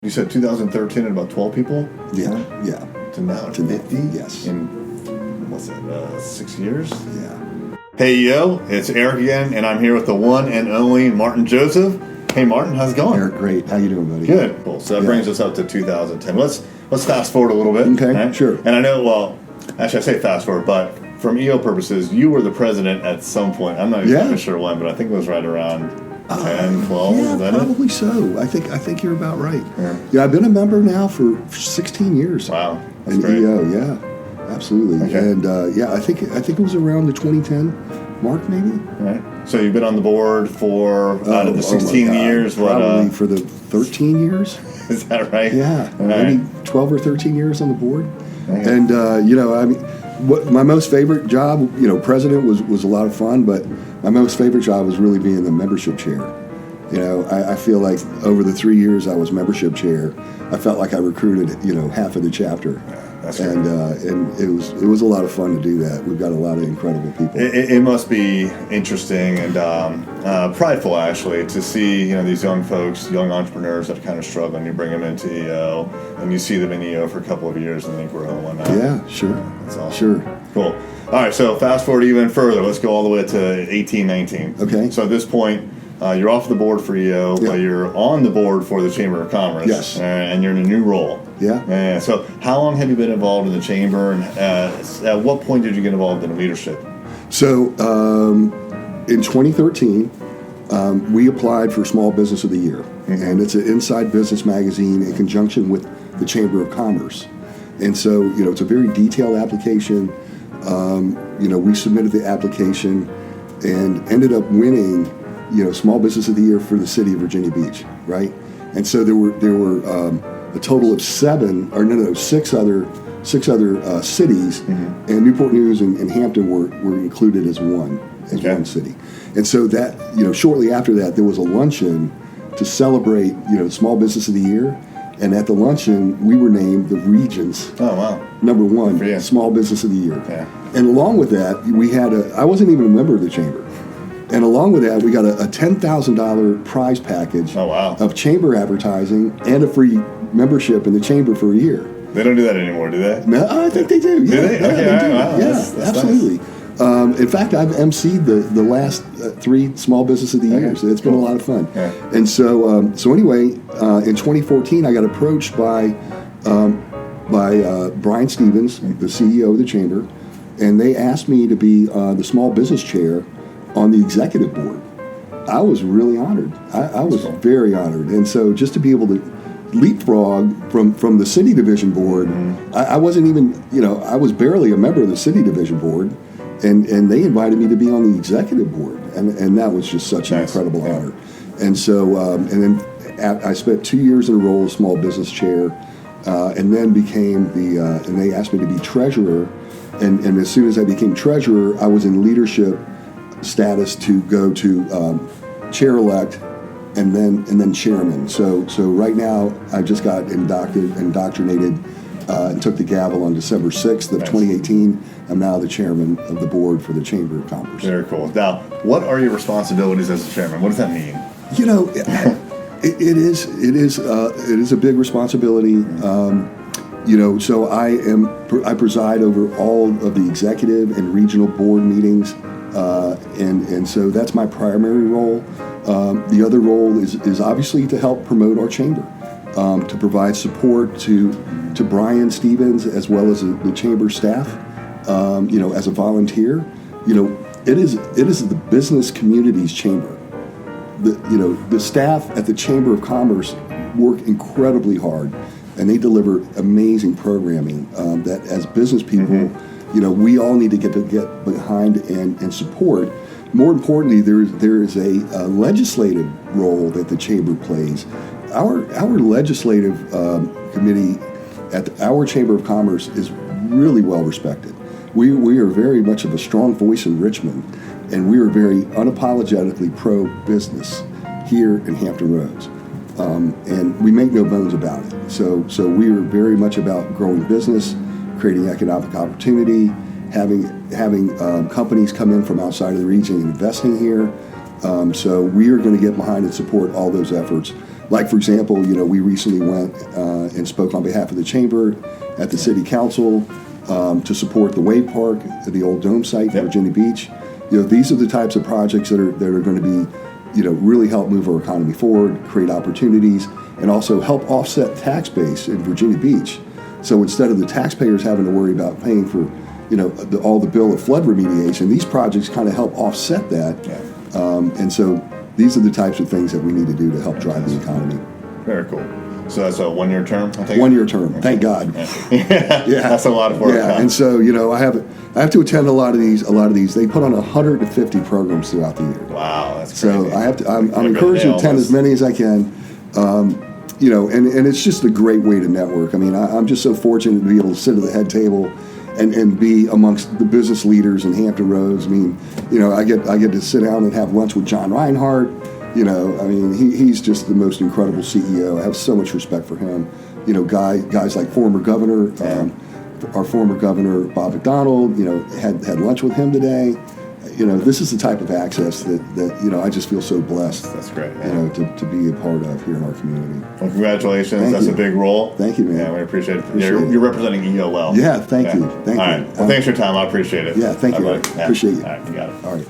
You said 2013 and about 12 people? Yeah. To now To 50? Yes. In, what's that, 6 years? Yeah. Hey, yo, it's Eric again, and I'm here with the one and only Martin Joseph. Hey, Martin, how's it going? Eric, great. How you doing, buddy? Good. Cool. So that brings us up to 2010. Let's fast forward a little bit. Okay, right? sure. And I know, well, actually I say fast forward, but from EO purposes, you were the president at some point. I'm not exactly sure when, but I think it was right around 10, 12. Yeah, is that probably it? so. I think you're about right. Yeah. I've been a member now for 16 years. Wow. That's in great. EO, yeah, absolutely. Okay. And I think it was around the 2010 mark, maybe. All right. So you've been on the board for out of the 16 years. Probably what? for the 13 years. Is that right? Yeah, All maybe right. 12 or 13 years on the board. Okay. And what my most favorite job, president was a lot of fun, but my most favorite job was really being the membership chair. I feel like over the 3 years I was membership chair, I felt like I recruited, half of the chapter. That's and it was a lot of fun to do that. We've got a lot of incredible people. It must be interesting and prideful, actually, to see these young folks, young entrepreneurs that are kind of struggling. You bring them into EO, and you see them in EO for a couple of years, and they grow and whatnot. Yeah, sure. That's awesome. Sure. Cool. All right, so fast forward even further. Let's go all the way to 18, 19. Okay. So at this point, you're off the board for EO, Yeah. but you're on the board for the Chamber of Commerce. Yes. And you're in a new role. Yeah. So how long have you been involved in the Chamber, and at what point did you get involved in leadership? So in 2013, we applied for Small Business of the Year, and it's an Inside Business magazine in conjunction with the Chamber of Commerce. And so, it's a very detailed application. We submitted the application and ended up winning, Small Business of the Year for the city of Virginia Beach, right? And so there were a total of six other cities, and Newport News and Hampton were included as one city. And so that, shortly after that, there was a luncheon to celebrate, Small Business of the Year. And at the luncheon, we were named the region's number one Small Business of the Year. Yeah. And along with that, we had I wasn't even a member of the chamber. And along with that, we got a $10,000 prize package of chamber advertising and a free membership in the chamber for a year. They don't do that anymore, do they? No, I think they do. Yeah, do they? Okay, they do. Wow. Yeah, That's absolutely. Nice. In fact, I've emceed the last 3 Small Business of the Year, so it's been a lot of fun. Yeah. And so anyway, in 2014, I got approached by Brian Stevens, the CEO of the chamber, and they asked me to be the Small Business Chair on the executive board. I was really honored. I was very honored. And so just to be able to leapfrog from the city division board, I wasn't even, I was barely a member of the city division board, and they invited me to be on the executive board. And that was just such an incredible honor. And so, and then I spent 2 years in a role as small business chair, and then became and they asked me to be treasurer. And as soon as I became treasurer, I was in leadership status to go to chair-elect and then chairman. So right now I just got indoctrinated and took the gavel on December 6th of 2018. I'm now the chairman of the board for the Chamber of Commerce. Very cool. Now, what are your responsibilities as the chairman? What does that mean? It is a big responsibility. So I preside over all of the executive and regional board meetings, and so that's my primary role. The other role is obviously to help promote our chamber, to provide support to Brian Stevens as well as the chamber staff. As a volunteer, it is the business community's chamber. The staff at the Chamber of Commerce work incredibly hard, and they deliver amazing programming that as business people, we all need to get behind and support. More importantly, there is a legislative role that the chamber plays. Our legislative committee at our Chamber of Commerce is really well respected. We are very much of a strong voice in Richmond, and we are very unapologetically pro-business here in Hampton Roads. And we make no bones about it. So we are very much about growing business, creating economic opportunity, having companies come in from outside of the region and investing here. So we are going to get behind and support all those efforts. Like, for example, we recently went and spoke on behalf of the chamber at the city council to support the Wave Park at the old Dome site in Virginia Beach. These are the types of projects that are going to be, really help move our economy forward, create opportunities, and also help offset tax base in Virginia Beach. So instead of the taxpayers having to worry about paying for, all the bill of flood remediation, these projects kind of help offset that. And so these are the types of things that we need to do to help drive the economy. Very cool. So that's a 1-year term, I think? 1-year term, okay. Thank God. Yeah, that's a lot of work. Yeah, and so, I have to attend a lot of these. They put on 150 programs throughout the year. Wow, that's crazy. So I'm encouraged to attend as many as I can. And it's just a great way to network. I mean, I'm just so fortunate to be able to sit at the head table and be amongst the business leaders in Hampton Roads. I mean, I get to sit down and have lunch with John Reinhardt. He's just the most incredible CEO. I have so much respect for him. Guys like former governor, our former governor Bob McDonald. Had lunch with him today. This is the type of access that I just feel so blessed. That's great. To be a part of here in our community. Well, congratulations. That's a big role. Thank you, man. Yeah, we appreciate it. You're representing EO well. Yeah, thank you. All right. Well, thanks for your time. I appreciate it. Yeah, thank you. Right, Appreciate you. All right, you got it. All right.